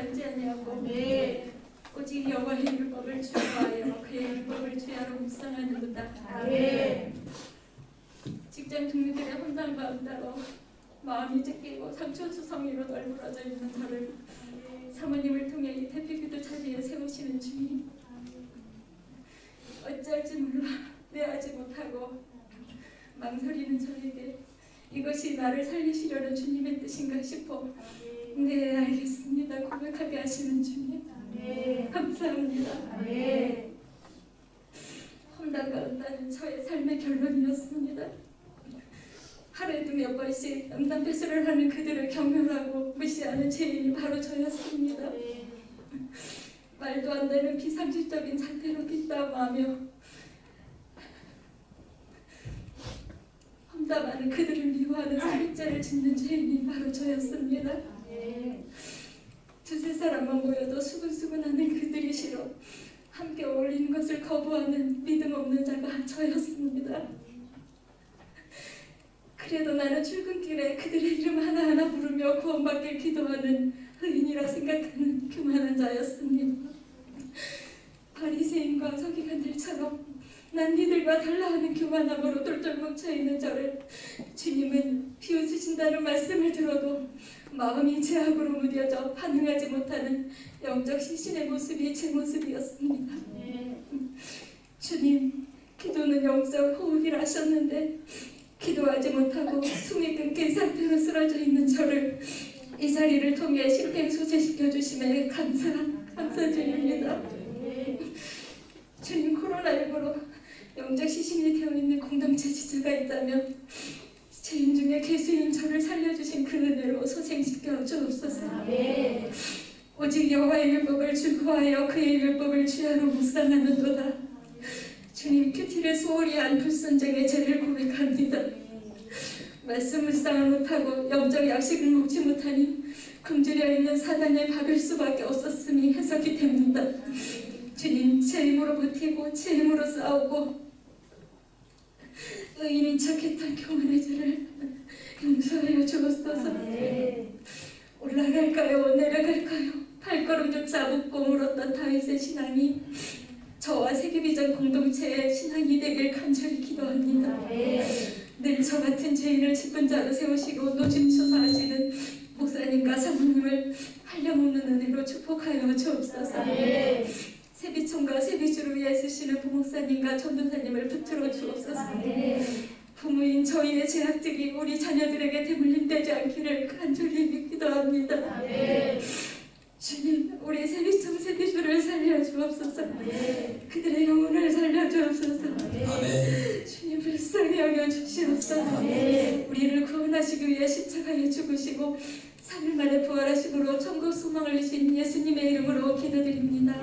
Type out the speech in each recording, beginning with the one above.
알지 아니하고 오직 여호와의 율법을 주하여 그의 율법을 주야로 묵상하는도다. 직장 동료들의 혼담과 응따로 마음이 찢기고 상처투성이로 널브러져 있는 저를 사모님을 통해 이 대피기도 자리에 세우시는 주님, 어찌할지 몰라 내하지 못하고 망설이는 저에게 이것이 나를 살리시려는 주님의 뜻인가 싶어 네 알겠습니다 고백하게 하시는 주님 감사합니다. 험담과 응따는 저의 삶의 결론이었습니다. 하루에도 몇 번씩 음담 패스를 하는 그들을 경멸하고 무시하는 죄인이 바로 저였습니다. 말도 안 되는 비상식적인 잣대로 빗담하며 험담하는 그들을 미워하는 살인죄를 짓는 죄인이 바로 저였습니다. 두세 사람만 모여도 수근수근하는 그들이 싫어 함께 어울리는 것을 거부하는 믿음 없는 자가 저였습니다. 그래도 나는 출근길에 그들의 이름 하나하나 부르며 구원받길 기도하는 의인이라 생각하는 교만한 자였습니다. 바리새인과 서기관들처럼 난 니들과 달라하는 교만함으로 똘똘 뭉쳐있는 저를 주님은 비웃으신다는 말씀을 들어도 마음이 제약으로 무뎌져 반응하지 못하는 영적 시신의 모습이 제 모습이었습니다. 주님, 기도는 영적 호흡이라 하셨는데 기도하지 못하고 숨이 끊긴 상태로 쓰러져 있는 저를 이 자리를 통해 심폐소생시켜 주심에 감사드립니다. 주님, 코로나19로 영적 시신이 되어 있는 공동체 지체가 있다면 죄인 중에 괴수인 저를 살려주신 그 은혜로 소생시켜 주옵소서. 오직 여호와의 율법을 즐거워하여 그의 율법을 주야로 묵상하는도다. 주님, 큐티를 소홀히 한 불순종의 죄를 고백합니다. 말씀 묵상을 못하고 영적 약식을 먹지 못하니 굶주려 있는 사단에 박을 수밖에 없었음이 해석이 됩니다. 주님, 제 힘으로 버티고 제 힘으로 싸우고 의인인 척했던 교만의 죄를 용서하여 주옵소서. 올라갈까요? 내려갈까요? 발걸음조차 묻고 물었던 다윗의 신앙이 저와 세계비전 공동체의 신앙이 되길 간절히 기도합니다. 늘 저 같은 죄인을 직분자로 세우시고 노심초사하시는 목사님과 사모님을 한량없는 은혜로 축복하여 주옵소서. 세비총과 세비주를 위해 쓰시는 부목사님과 전도사님을 붙들어 주옵소서. 부모인 저희의 죄악들이 우리 자녀들에게 대물림되지 않기를 간절히 기도합니다. 주님, 우리 세비총 세비주를 살려주옵소서. 그들의 영혼을 살려주옵소서. 주님, 불쌍히 여겨주시옵소서. 우리를 구원하시기 위해 십자가에 죽으시고 3일 만에 부활하심으로 천국 소망을 주신 예수님의 이름으로 기도드립니다.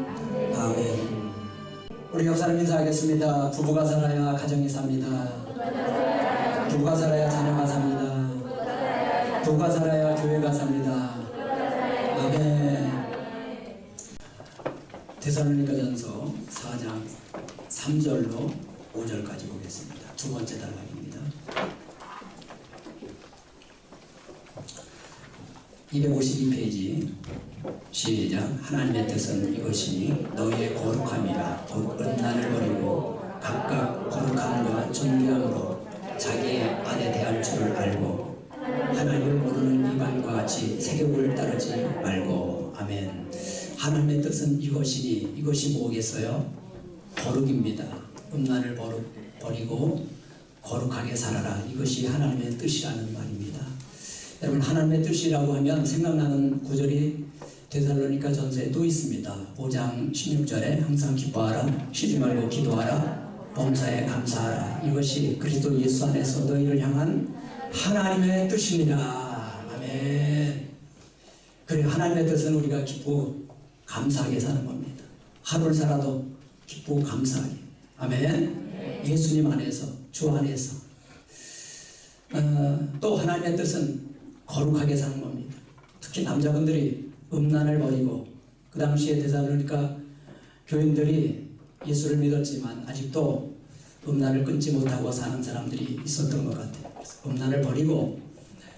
아멘. 우리 역사를 인사하겠습니다. 부부가 살아야 가정이 삽니다. 부부가 살아야 자녀가 삽니다. 부부가 살아야 교회가 삽니다. 아멘. 데살로니가전서 4장 3절로 5절까지 보겠습니다. 두 번째 단락입니다. 252페이지 시작. 하나님의 뜻은 이것이니 너희의 거룩함이라 곧 음란을 버리고 각각 거룩함과 존귀함으로 자기의 아내 대할 줄을 알고 하나님을 모르는 이방과 같이 세력을 따르지 말고. 아멘. 하나님의 뜻은 이것이니 이것이 뭐겠어요? 거룩입니다. 음란을 버리고 거룩하게 살아라. 이것이 하나님의 뜻이라는 말입니다. 여러분, 하나님의 뜻이라고 하면 생각나는 구절이 데살로니가 전서에 또 있습니다. 5장 16절에 항상 기뻐하라, 쉬지 말고 기도하라, 범사에 감사하라. 이것이 그리스도 예수 안에서 너희를 향한 하나님의 뜻입니다. 아멘. 그래, 하나님의 뜻은 우리가 기쁘고 감사하게 사는 겁니다. 하루를 살아도 기쁘고 감사하게. 아멘. 예수님 안에서, 주 안에서. 또 하나님의 뜻은 거룩하게 사는 겁니다. 특히 남자분들이 음란을 버리고, 그 당시에 데살로니가 교인들이 예수를 믿었지만 아직도 음란을 끊지 못하고 사는 사람들이 있었던 것 같아요. 그래서 음란을 버리고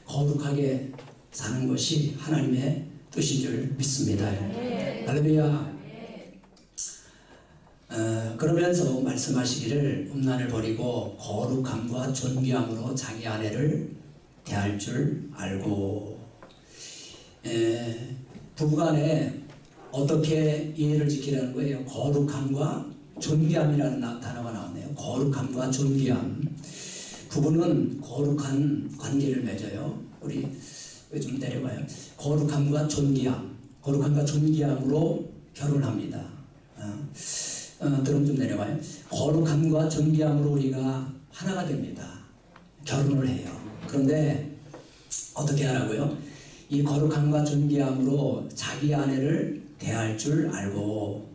거룩하게 사는 것이 하나님의 뜻인 줄 믿습니다. 할렐루야. 그러면서 말씀하시기를 음란을 버리고 거룩함과 존귀함으로 자기 아내를 대할 줄 알고. 부부간에 어떻게 이해를 지키라는 거예요? 거룩함과 존귀함이라는 단어가 나오네요. 거룩함과 존귀함. 부부는 거룩한 관계를 맺어요. 우리 좀 내려봐요. 거룩함과 존귀함. 거룩함과 존귀함으로 결혼합니다. 그럼 좀 내려봐요. 거룩함과 존귀함으로 우리가 하나가 됩니다. 결혼을 해요. 그런데 어떻게 하라고요? 이 거룩함과 존귀함으로 자기 아내를 대할 줄 알고.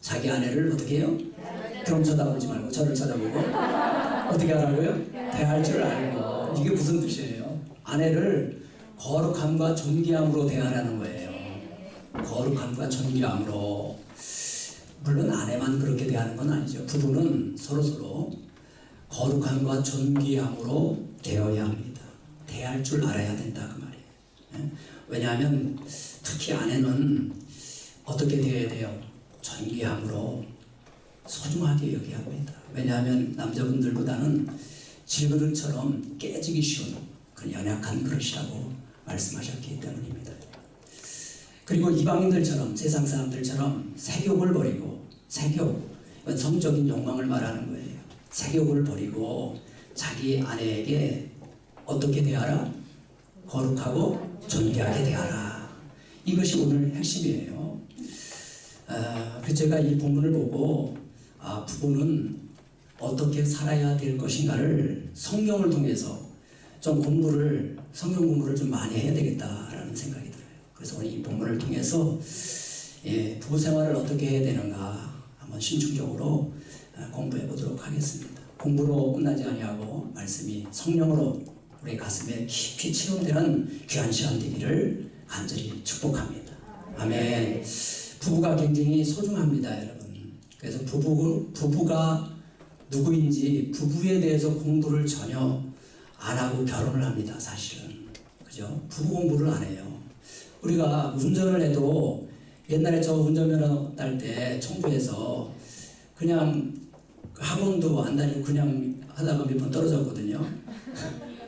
자기 아내를 어떻게 해요? 그럼 쳐다보지 말고 저를 쳐다보고 어떻게 하라고요? 대할 줄 알고. 이게 무슨 뜻이에요? 아내를 거룩함과 존귀함으로 대하라는 거예요. 거룩함과 존귀함으로. 물론 아내만 그렇게 대하는 건 아니죠. 부부는 서로서로 거룩함과 존귀함으로 대어야 합니다. 대할 줄 알아야 된다 그 말이에요. 왜냐하면 특히 아내는 어떻게 대해야 돼요? 존귀함으로 소중하게 여겨야 합니다. 왜냐하면 남자분들보다는 질그릇처럼 깨지기 쉬운 그런 연약한 그릇이라고 말씀하셨기 때문입니다. 그리고 이방인들처럼 세상 사람들처럼 색욕을 버리고, 색욕, 이건 성적인 욕망을 말하는 거예요. 색욕을 버리고 자기 아내에게 어떻게 대하라? 거룩하고 존귀하게 대하라. 이것이 오늘 핵심이에요. 제가 이 본문을 보고 부부는 어떻게 살아야 될 것인가를 성경을 통해서 좀 성경 공부를 좀 많이 해야 되겠다라는 생각이 들어요. 그래서 오늘 이 본문을 통해서 부부 생활을 어떻게 해야 되는가 한번 신중적으로 공부해 보도록 하겠습니다. 공부로 끝나지 아니하고 말씀이 성령으로 우리 가슴에 깊이 체험되는 귀한 시간 되기를 간절히 축복합니다. 아멘. 부부가 굉장히 소중합니다, 여러분. 그래서 부부가 누구인지 부부에 대해서 공부를 전혀 안 하고 결혼을 합니다, 사실은. 그죠? 부부 공부를 안 해요. 우리가 운전을 해도 옛날에 저 운전면허 딸 때 청주에서 그냥 학원도 안 다니고 그냥 하다가 몇 번 떨어졌거든요.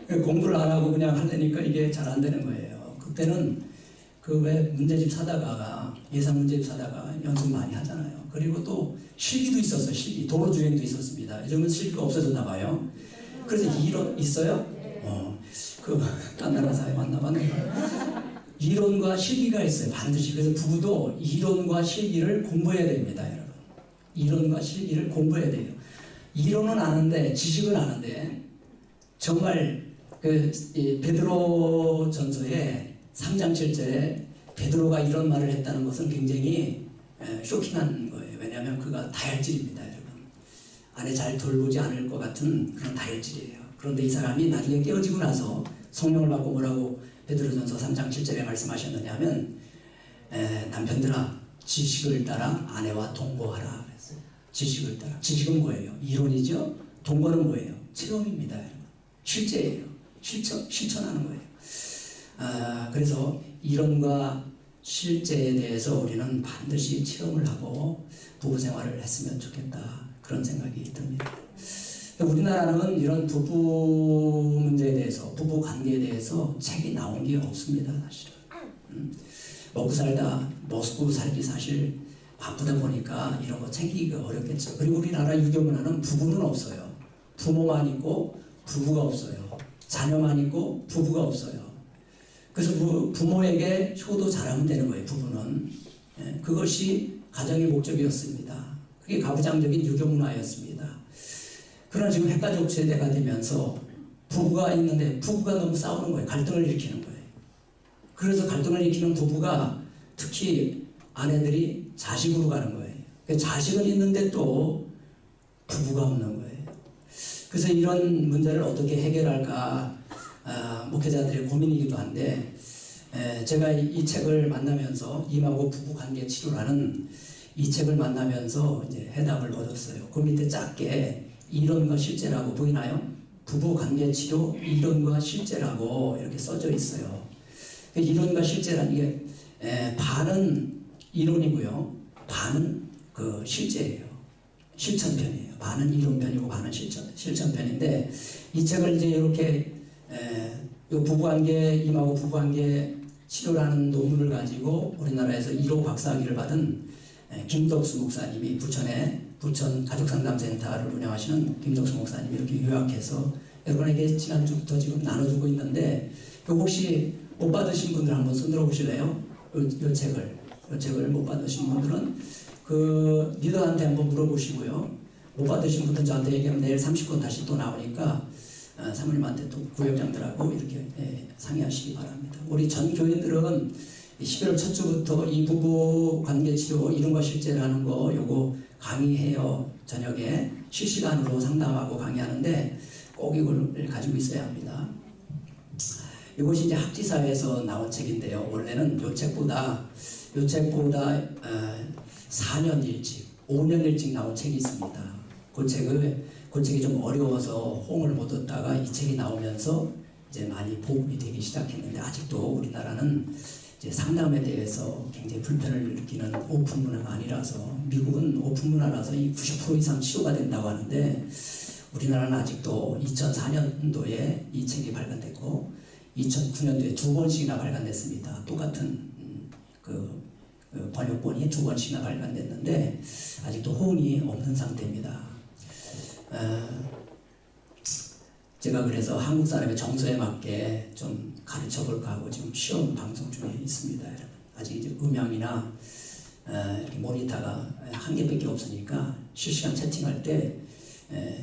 공부를 안 하고 그냥 하려니까 이게 잘 안 되는 거예요. 그때는 그 왜 문제집 사다가 예상 문제집 사다가 연습 많이 하잖아요. 그리고 또 실기도 있었어요. 실기 도로 주행도 있었습니다. 요즘은 실기가 없어졌나 봐요. 그래서 이론 있어요? 딴 나라 사회 만나봤는데 이론과 실기가 있어요. 반드시. 그래서 부부도 이론과 실기를 공부해야 됩니다, 여러분. 이론과 실기를 공부해야 돼요. 이론은 아는데 지식은 아는데 정말 베드로 전서에 3장 7절에 베드로가 이런 말을 했다는 것은 굉장히 쇼킹한 거예요. 왜냐하면 그가 다혈질입니다, 여러분. 아내 잘 돌보지 않을 것 같은 그런 다혈질이에요. 그런데 이 사람이 나중에 깨어지고 나서 성령을 받고 뭐라고 베드로전서 3장 7절에 말씀하셨느냐 하면 남편들아 지식을 따라 아내와 동거하라 그랬어요. 지식을 따라. 지식은 뭐예요? 이론이죠. 동거는 뭐예요? 체험입니다, 여러분. 실제예요. 실천하는 거예요. 그래서 이론과 실제에 대해서 우리는 반드시 체험을 하고 부부 생활을 했으면 좋겠다. 그런 생각이 듭니다. 우리나라는 이런 부부 문제에 대해서, 부부 관계에 대해서 책이 나온 게 없습니다, 사실은. 먹고 살기 사실 바쁘다 보니까 이런 거 챙기기가 어렵겠죠. 그리고 우리나라 유교 문화는 부부는 없어요. 부모만 있고 부부가 없어요. 자녀만 있고 부부가 없어요. 그래서 부모에게 효도 잘하면 되는 거예요, 부부는. 그것이 가정의 목적이었습니다. 그게 가부장적인 유교 문화였습니다. 그러나 지금 핵가족 세대가 되면서 부부가 있는데 부부가 너무 싸우는 거예요. 갈등을 일으키는 거예요. 그래서 갈등을 일으키는 부부가 특히 아내들이 자식으로 가는 거예요. 자식은 있는데 또 부부가 없는 거예요. 그래서 이런 문제를 어떻게 해결할까 목회자들의 고민이기도 한데 제가 이 책을 만나면서 임하고 부부관계 치료라는 이 책을 만나면서 이제 해답을 얻었어요. 그 밑에 짧게 이론과 실제라고 보이나요? 부부관계 치료 이론과 실제라고 이렇게 써져 있어요. 이론과 실제라는 게 반은 이론이고요, 반은 그 실제예요. 실천편이에요. 반은 이론편이고 반은 실천편인데, 이 책을 이제 이렇게 요 부부관계, 임하고 부부관계 치료라는 논문을 가지고 우리나라에서 1호 박사학위를 받은 김덕수 목사님이, 부천 가족상담센터를 운영하시는 김덕수 목사님이 이렇게 요약해서 여러분에게 지난주부터 지금 나눠주고 있는데, 이거 혹시 못 받으신 분들 한번 손들어 보실래요? 요 책을 못 받으신 분들은 그 리더한테 한번 물어보시고요. 못 받으신 분들은 저한테 얘기하면 내일 30권 다시 또 나오니까 사모님한테 또 구역장들하고 이렇게 상의하시기 바랍니다. 우리 전 교인들은 11월 첫 주부터 이 부부 관계 치료 이론과 실제라는 거 요거 강의해요. 저녁에 실시간으로 상담하고 강의하는데 꼭 이걸 가지고 있어야 합니다. 이것이 이제 학지사에서 나온 책인데요. 원래는 요 책보다 4년 일찍, 5년 일찍 나온 책이 있습니다. 그 책이 좀 어려워서 호응을 못 얻다가 이 책이 나오면서 이제 많이 보급이 되기 시작했는데, 아직도 우리나라는 이제 상담에 대해서 굉장히 불편을 느끼는 오픈 문화가 아니라서, 미국은 오픈 문화라서 이 90% 이상 치료가 된다고 하는데, 우리나라는 아직도 2004년도에 이 책이 발간됐고 2009년도에 2번씩이나 발간됐습니다. 똑같은 그 번역본이 2번씩이나 발간됐는데 아직도 호응이 없는 상태입니다. 제가 그래서 한국 사람의 정서에 맞게 좀 가르쳐 볼까 하고 지금 시험 방송 중에 있습니다. 여러분. 아직 이제 음향이나 이렇게 모니터가 한 개밖에 없으니까 실시간 채팅할 때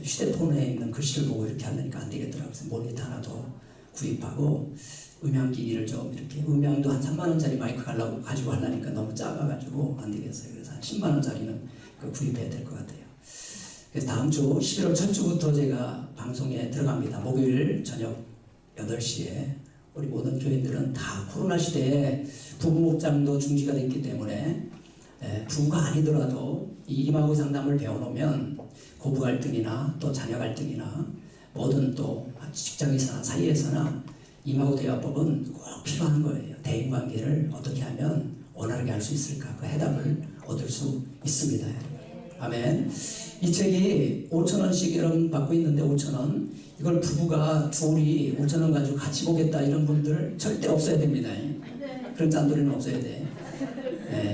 휴대폰에 있는 글씨를 보고 이렇게 하려니까 안 되겠더라고요. 그래서 모니터 하나 더 구입하고 음향기기를 좀 이렇게, 음향도 한 3만 원짜리 마이크 가지고 하려니까 너무 작아가지고 안 되겠어요. 그래서 한 10만 원짜리는 구입해야 될 것 같아요. 그래서 다음 주 11월 첫 주부터 제가 방송에 들어갑니다. 목요일 저녁 8시에 우리 모든 교인들은 다 코로나 시대에 부부 목장도 중지가 됐기 때문에 부부가 아니더라도 이 임하고 상담을 배워놓으면 고부 갈등이나 또 자녀 갈등이나 뭐든 또 직장에서나 사이에서나 임하고 대화법은 꼭 필요한 거예요. 대인관계를 어떻게 하면 원활하게 할 수 있을까, 그 해답을 얻을 수 있습니다. 아멘. 이 책이 5,000원씩 여러분 받고 있는데 5,000원, 이걸 부부가 둘이 5,000원 가지고 같이 보겠다 이런 분들 절대 없어야 됩니다. 그런 짠돌이는 없어야 돼.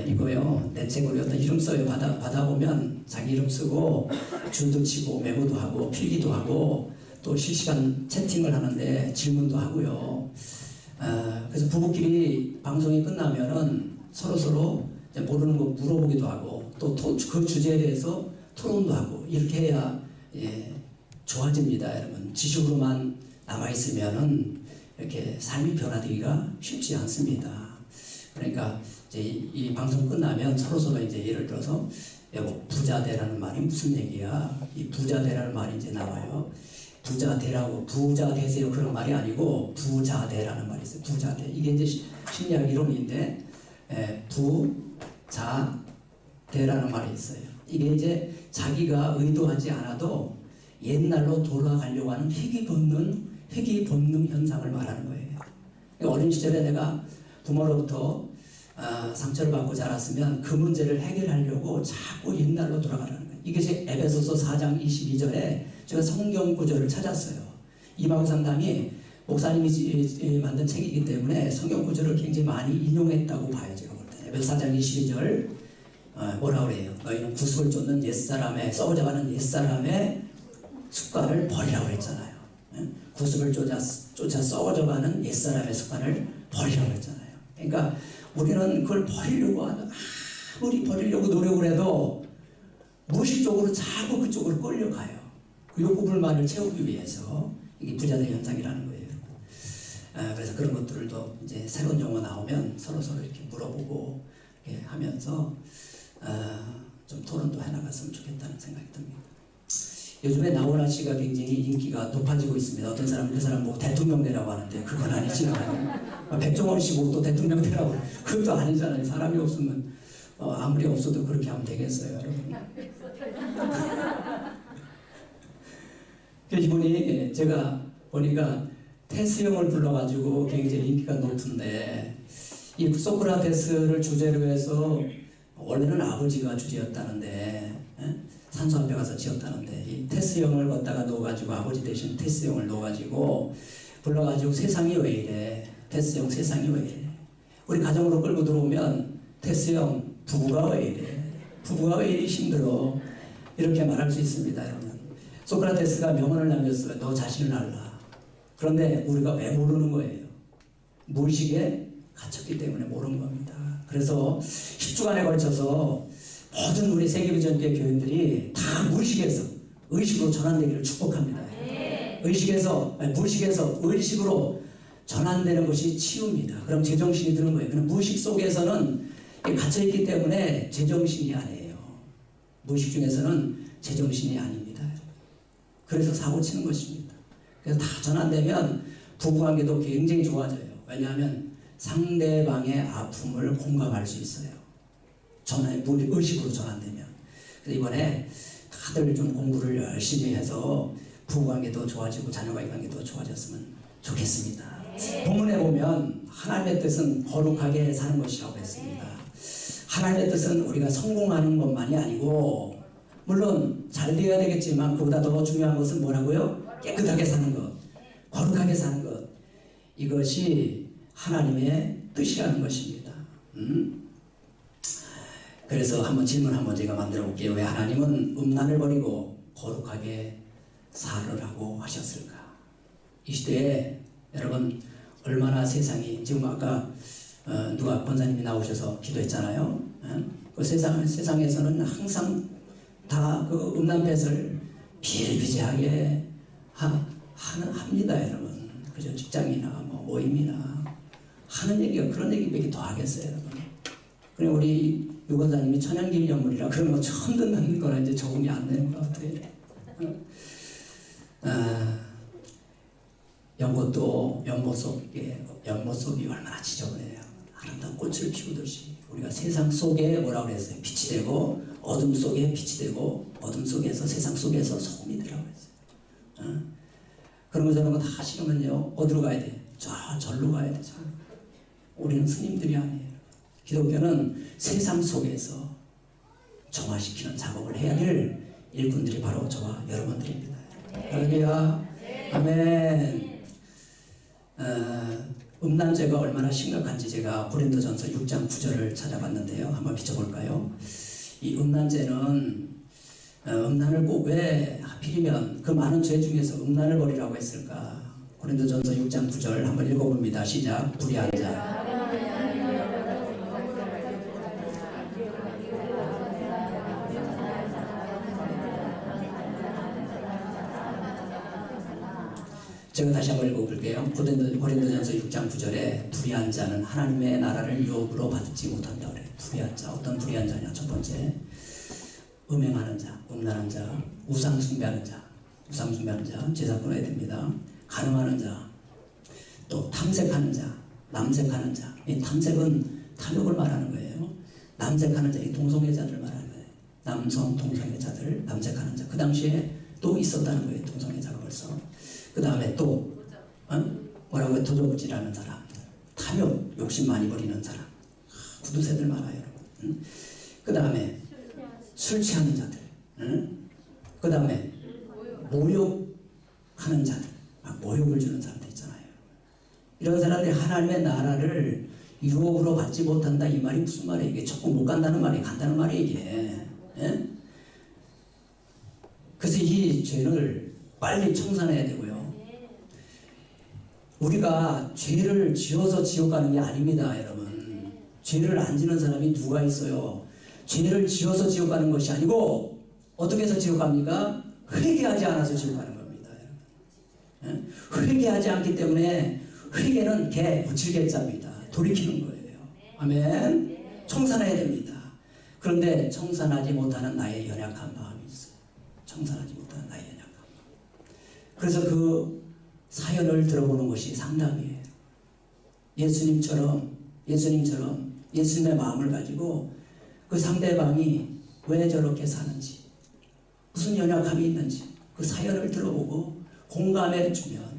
이거요, 내 책으로 어떤 이름 써요. 받아보면 자기 이름 쓰고 줄도 치고 메모도 하고 필기도 하고 또 실시간 채팅을 하는데 질문도 하고요. 그래서 부부끼리 방송이 끝나면은 서로 이제 모르는 거 물어보기도 하고 또 그 주제에 대해서 토론도 하고 이렇게 해야 좋아집니다. 여러분, 지식으로만 남아있으면은 이렇게 삶이 변화되기가 쉽지 않습니다. 그러니까 이제 이 방송 끝나면 서로 이제 예를 들어서 여보, 부자 되라는 말이 무슨 얘기야? 이 부자 되라는 말이 이제 나와요. 부자 되라고, 부자 되세요 그런 말이 아니고 부자 되라는 말이 있어요. 부자 돼. 이게 이제 심리학 이론인데 부자 되라는 말이 있어요. 이게 이제 자기가 의도하지 않아도 옛날로 돌아가려고 하는 회귀 본능 현상을 말하는 거예요. 어린 시절에 내가 부모로부터 상처를 받고 자랐으면 그 문제를 해결하려고 자꾸 옛날로 돌아가라는 거예요. 이것이 에베소서 4장 22절에 제가 성경 구절을 찾았어요. 임하고 상담이 목사님이 만든 책이기 때문에 성경 구절을 굉장히 많이 인용했다고 봐요. 제가 볼 때. 에베소 4장 22절 뭐라 그래요? 너희는 구습을 쫓는 옛사람의, 썩어져가는 옛사람의 습관을 버리라고 했잖아요. 구습을 쫓아 썩어져가는 옛사람의 습관을 버리라고 했잖아요. 그러니까 우리는 그걸 아무리 버리려고 노력을 해도 무의식적으로 자꾸 그쪽으로 끌려가요. 그 욕구불만을 채우기 위해서. 이게 부자된 현상이라는 거예요. 그래서 그런 것들도 이제 새로운 용어 나오면 서로 이렇게 물어보고 이렇게 하면서 좀 토론도 해나갔으면 좋겠다는 생각이 듭니다. 요즘에 나훈아 씨가 굉장히 인기가 높아지고 있습니다. 어떤 사람은 그 사람 보고 대통령 되라고 하는데 그건 아니지만 백종원 씨 보고 또 대통령 되라고, 그것도 아니잖아요. 사람이 없으면 아무리 없어도 그렇게 하면 되겠어요, 여러분. 이분이 제가 보니까 태수형을 불러가지고 굉장히 인기가 높은데 이 소크라테스를 주제로 해서 원래는 아버지가 주제였다는데 산소 앞에 가서 지었다는데 이 테스형을 걷다가 넣어가지고 아버지 대신 테스형을 넣어가지고 불러가지고 세상이 왜 이래? 테스형 세상이 왜 이래? 우리 가정으로 끌고 들어오면 테스형 부부가 왜 이래? 부부가 왜 이리 힘들어? 이렇게 말할 수 있습니다, 여러분. 소크라테스가 명언을 남겼어요. 너 자신을 알라. 그런데 우리가 왜 모르는 거예요? 무의식에 갇혔기 때문에 모르는 겁니다. 그래서 10주간에 걸쳐서 모든 우리 세계비전교회 교인들이 다 무의식에서 의식으로 전환되기를 축복합니다. 무의식에서 의식으로 전환되는 것이 치유입니다. 그럼 제정신이 드는 거예요. 그럼 무의식 속에서는 갇혀있기 때문에 제정신이 아니에요. 무의식 중에서는 제정신이 아닙니다. 그래서 사고 치는 것입니다. 그래서 다 전환되면 부부관계도 굉장히 좋아져요. 왜냐하면 상대방의 아픔을 공감할 수 있어요. 의식으로 전환되면. 그래서 이번에 다들 좀 공부를 열심히 해서 부부관계도 좋아지고 자녀과의 관계도 좋아졌으면 좋겠습니다. 본문에 보면 하나님의 뜻은 거룩하게 사는 것이라고 했습니다. 하나님의 뜻은 우리가 성공하는 것만이 아니고 물론 잘 되어야 되겠지만 그보다 더 중요한 것은 뭐라고요? 깨끗하게 사는 것, 거룩하게 사는 것. 이것이 하나님의 뜻이라는 것입니다. 그래서 한번 질문 한번 제가 만들어 볼게요. 왜 하나님은 음란을 버리고 거룩하게 살으라고 하셨을까? 이 시대에 여러분 얼마나 세상이 지금 아까 누가 권사님이 나오셔서 기도했잖아요. 그 세상에서는 항상 다 그 음란펫을 비일비재하게 합니다, 여러분. 그죠? 직장이나 뭐 모임이나 하는 얘기가 그런 얘기밖에 더 하겠어요, 여러분. 그래 우리 유 권사님이 천연기념물이라 그런 거 처음 듣는 거라 이제 적응이 안 되는 것 같아요. 연못 속이 얼마나 지저분해요. 아름다운 꽃을 피우듯이 우리가 세상 속에 뭐라고 그랬어요? 빛이 되고 어둠 속에 빛이 되고 어둠 속에서 세상 속에서 소금이 되라고 했어요. 그런 거 저런 거 다 싫으면요 어디로 가야 돼? 절로 가야 돼. 우리는 스님들이 아니에요. 기독교는 세상 속에서 정화시키는 작업을 해야 될 일꾼들이 바로 저와 여러분들입니다. 할렐루야. 아멘. 음란죄가 얼마나 심각한지 제가 고린도전서 6장 9절을 찾아봤는데요. 한번 비춰볼까요? 이 음란죄는 음란을 꼭 왜 하필이면 그 많은 죄 중에서 음란을 버리라고 했을까? 고린도전서 6장 9절 한번 읽어봅니다. 시작. 불의한 자. 제가 다시 한번 읽어볼게요. 고린도전서 6장 9절에 불의한 자는 하나님의 나라를 유업으로 받지 못한다 그래요. 불의한 자. 어떤 불의한 자냐? 첫 번째, 음행하는 자, 음란한 자, 우상 숭배하는 자, 제사 끊어야 됩니다. 간음하는 자, 또 탐색하는 자, 남색하는 자. 이 탐색은 탐욕을 말하는 거예요. 남색하는 자, 이 동성애자들 말하는 거예요. 남성 동성애자들, 남색하는 자. 그 당시에 또 있었다는 거예요. 동성애자가 벌써. 그 다음에 또 뭐라고요? 도적질하는 사람, 탐욕, 욕심 많이 부리는 사람, 구두쇠들 많아요, 여러분. 그 다음에 술 취하는 자들, 그 다음에 모욕하는 자들, 모욕을 주는 사람들 있잖아요. 이런 사람들이 하나님의 나라를 유업으로 받지 못한다. 이 말이 무슨 말이에요? 이게 조금 못 간다는 말이 간다는 말이에요, 이게. 예? 그래서 이 죄를 빨리 청산해야 되고요. 우리가 죄를 지어서 지옥 가는 게 아닙니다, 여러분. 죄를 안 지는 사람이 누가 있어요? 죄를 지어서 지옥 가는 것이 아니고 어떻게 해서 지옥 갑니까? 회개하지 않아서 지옥 가는 겁니다, 여러분. 회개하지 않기 때문에 회개는 개 고칠 개자입니다. 돌이키는 거예요. 아멘. 청산해야 됩니다. 그런데 청산하지 못하는 나의 연약한 마음이 있어요. 청산하지 못하는 나의 연약한 마음. 그래서 그 사연을 들어보는 것이 상담이에요. 예수님처럼 예수님의 마음을 가지고 그 상대방이 왜 저렇게 사는지, 무슨 연약함이 있는지 그 사연을 들어보고 공감해주면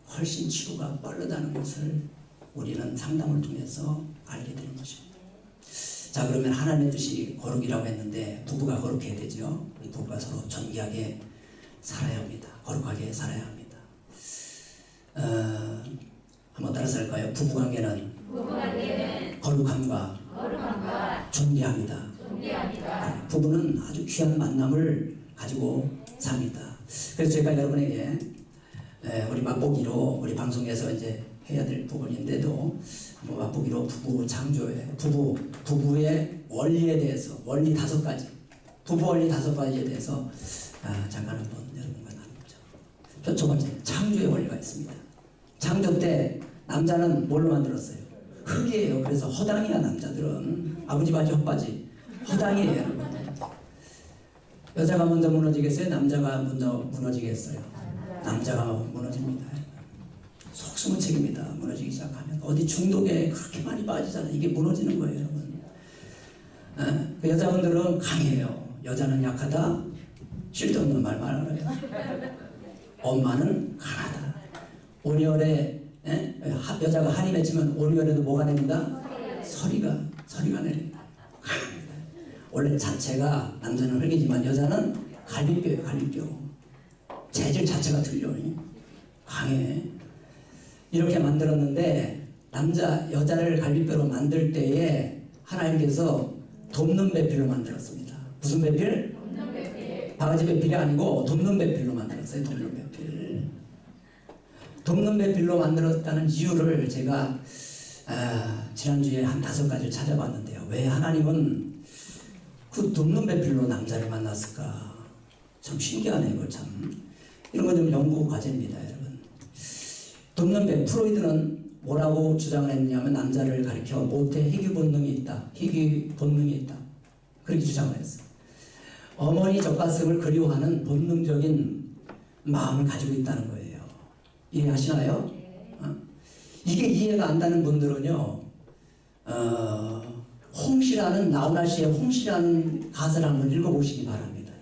훨씬 치유가 빠르다는 것을 우리는 상담을 통해서 알게 되는 것입니다. 자, 그러면 하나님의 뜻이 거룩이라고 했는데 부부가 거룩해야 되죠. 부부가 서로 존귀하게 살아야 합니다. 거룩하게 살아야 합니다. 한번 따라서 할까요? 부부관계는 거룩함과 존귀합니다. 부부는 아주 귀한 만남을 가지고 삽니다. 그래서 제가 여러분에게 우리 맛보기로 우리 방송에서 이제 해야 될 부분인데도 맛보기로 부부 창조의 부부의 원리에 대해서 원리 5가지 부부 원리 5가지에 대해서 잠깐 한번 여러분과 나누죠. 첫 번째 창조의 원리가 있습니다. 창조 때 남자는 뭘로 만들었어요? 흙이에요. 그래서 허당이야. 남자들은 아버지 바지 헛바지 허당이에요. 여러분. 여자가 먼저 무너지겠어요? 남자가 먼저 무너지겠어요? 남자가 무너집니다. 속수문 책입니다. 무너지기 시작하면 어디 중독에 그렇게 많이 빠지잖아요. 이게 무너지는 거예요, 여러분. 그 여자분들은 강해요. 여자는 약하다. 쓸데없는 말만 알아요. 엄마는 강하다. 온열에 여자가 한이 맺히면 온열에도 뭐가 됩니다? 소리가 내립니다. 강합니다. 원래 자체가 남자는 흙이지만 여자는 갈비뼈예요. 갈비뼈. 재질 자체가 틀려. 강해. 이렇게 만들었는데 여자를 갈비뼈로 만들 때에 하나님께서 돕는 배필로 만들었습니다. 무슨 배필? 돕는 배필. 바가지 배필이 아니고 돕는 배필로 만들었어요. 돕는 배필. 돕는 배필로 만들었다는 이유를 제가 지난주에 한 5가지를 찾아봤는데요. 왜 하나님은 그 돕는 배필로 남자를 만났을까? 참 신기하네요. 이거 참. 이런 건 좀 연구 과제입니다, 여러분. 돕는 배, 프로이드는 뭐라고 주장을 했냐면 남자를 가리켜 모태 희귀 본능이 있다. 희귀 본능이 있다. 그렇게 주장을 했어요. 어머니 젖가슴을 그리워하는 본능적인 마음을 가지고 있다는 거예요. 이해하시나요? 이게 이해가 안 되는 분들은요, 나훈아 씨의 홍시라는 가사를 한번 읽어보시기 바랍니다.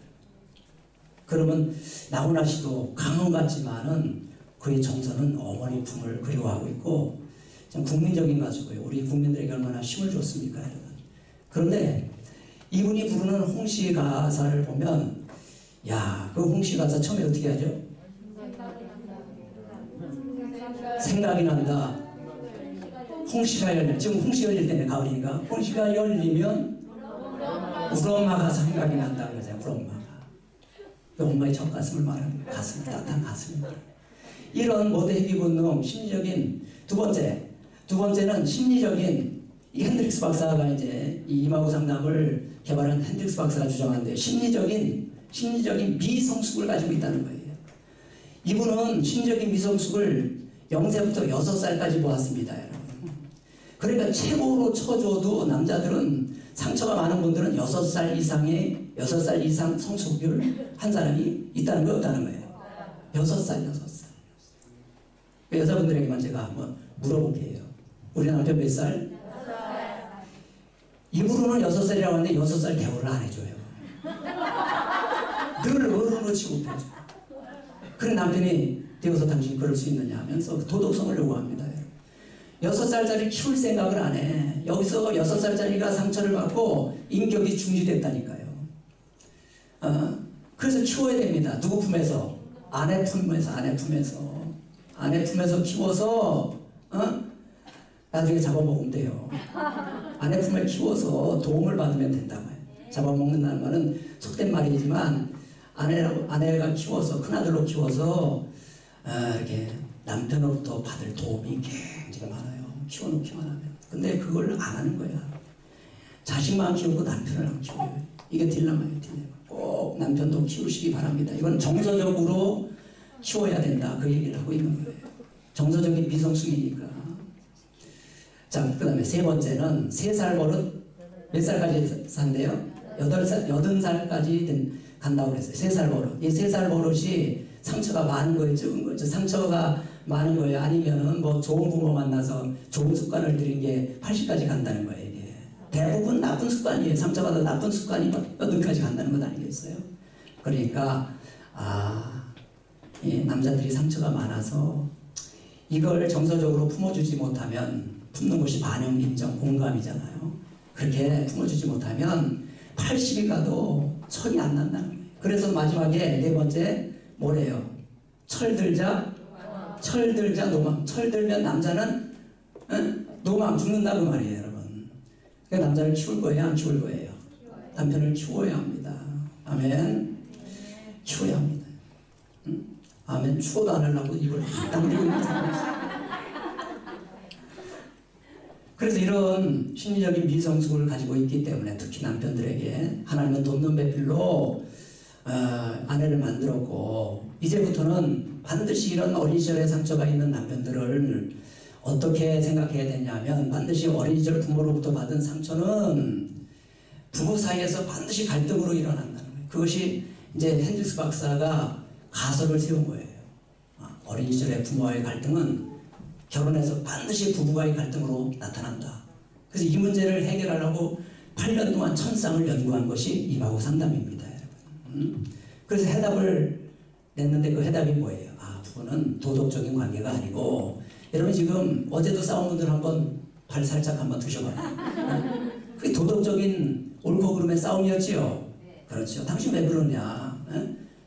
그러면 나훈아 씨도 강원 같지만은 그의 정서는 어머니 품을 그리워하고 있고 참 국민적인 가수고요. 우리 국민들에게 얼마나 힘을 줬습니까, 여러분. 그런데 이분이 부르는 홍시 가사를 보면 그 홍시 가사 처음에 어떻게 하죠? 생각이 난다. 홍시가 열리면 지금 홍시 열릴 때는 가을이니까 홍시가 열리면 우리 엄마가 생각이 난다는 거죠. 우리 엄마가. 엄마의 첫 가슴을 말하는 거예요. 따뜻한 가슴을 말하는 거예요. 이런 모대 희귀 본능, 심리적인 두 번째는 심리적인 이 핸드릭스 박사가 이제 이 이마구 상담을 개발한 핸드릭스 박사가 주장하는데 심리적인 미성숙을 가지고 있다는 거예요. 이분은 심리적인 미성숙을 0세부터 6살까지 보았습니다, 여러분. 그러니까 최고로 쳐줘도 남자들은 상처가 많은 분들은 6살 이상 성숙을 한 사람이 있다는 거 없다는 거예요. 6살. 여자분들에게만 제가 한번 물어볼게요. 우리 남편 몇 살? 6살. 입으로는 6살이라고 하는데 6살 대우를 안 해줘요. 늘 어른으로 취급해줘. 그런 남편이 되어서 당신이 그럴 수 있느냐 하면서 도덕성을 요구합니다. 6살짜리 키울 생각을 안 해. 여기서 6살짜리가 상처를 받고 인격이 중지됐다니까요. 그래서 키워야 됩니다. 누구 품에서? 아내 품에서 키워서 나중에 잡아먹으면 돼요. 아내 품에 키워서 도움을 받으면 된다고요. 잡아먹는다는 말은 속된 말이지만 아내가 키워서 큰아들로 키워서 이렇게 남편으로부터 받을 도움이 굉장히 많아요. 키워놓기만 하면. 근데 그걸 안 하는 거야. 자식만 키우고 남편을 안 키워요. 이게 딜레마예요. 꼭 남편도 키우시기 바랍니다. 이건 정서적으로 키워야 된다. 그 얘기를 하고 있는 거예요. 정서적인 미성숙이니까. 자, 그 다음에 세 번째는 3살 버릇 몇 살까지 산대요? 80살까지 간다고 그랬어요. 3살 버릇. 이 3살 버릇이 상처가 많은 거예요? 적은 거예요? 상처가 많은 거예요? 아니면은 뭐 좋은 부모 만나서 좋은 습관을 들인 게 80까지 간다는 거예요, 이게. 대부분 나쁜 습관이에요. 상처받아 나쁜 습관이 80까지 간다는 것 아니겠어요? 그러니까, 이 남자들이 상처가 많아서 이걸 정서적으로 품어주지 못하면 품는 것이 반영, 인정, 공감이잖아요. 그렇게 품어주지 못하면 80이 가도 철이 안 난다는 거예요. 그래서 마지막에 네 번째 뭐래요? 철들자 노망. 철들면 남자는 노망 죽는다 그 말이에요, 여러분. 그러니까 남자를 키울 거예요, 안 키울 거예요? 남편을 키워야 합니다. 아멘. 키워야 합니다. 아멘. 추워도 안 하려고 이걸 딱 물리고 있는 사람이 있어요. 그래서 이런 심리적인 미성숙을 가지고 있기 때문에 특히 남편들에게 하나님은 돕는 배필로 아내를 만들었고, 이제부터는 반드시 이런 어린 시절의 상처가 있는 남편들을 어떻게 생각해야 되냐면, 반드시 어린 시절 부모로부터 받은 상처는 부부 사이에서 반드시 갈등으로 일어난다는 거예요. 그것이 이제 핸드릭스 박사가 가설을 세운 거예요. 어린 시절의 부모와의 갈등은 결혼해서 반드시 부부와의 갈등으로 나타난다. 그래서 이 문제를 해결하려고 8년 동안 천상을 연구한 것이 이마구 상담입니다, 여러분. 그래서 해답을 냈는데 그 해답이 뭐예요? 부부는 도덕적인 관계가 아니고, 여러분 지금 어제도 싸운 분들 한번 발 살짝 한번 드셔봐요. 그게 도덕적인 옳고 그름의 싸움이었지요. 그렇죠. 당신 왜 그러냐?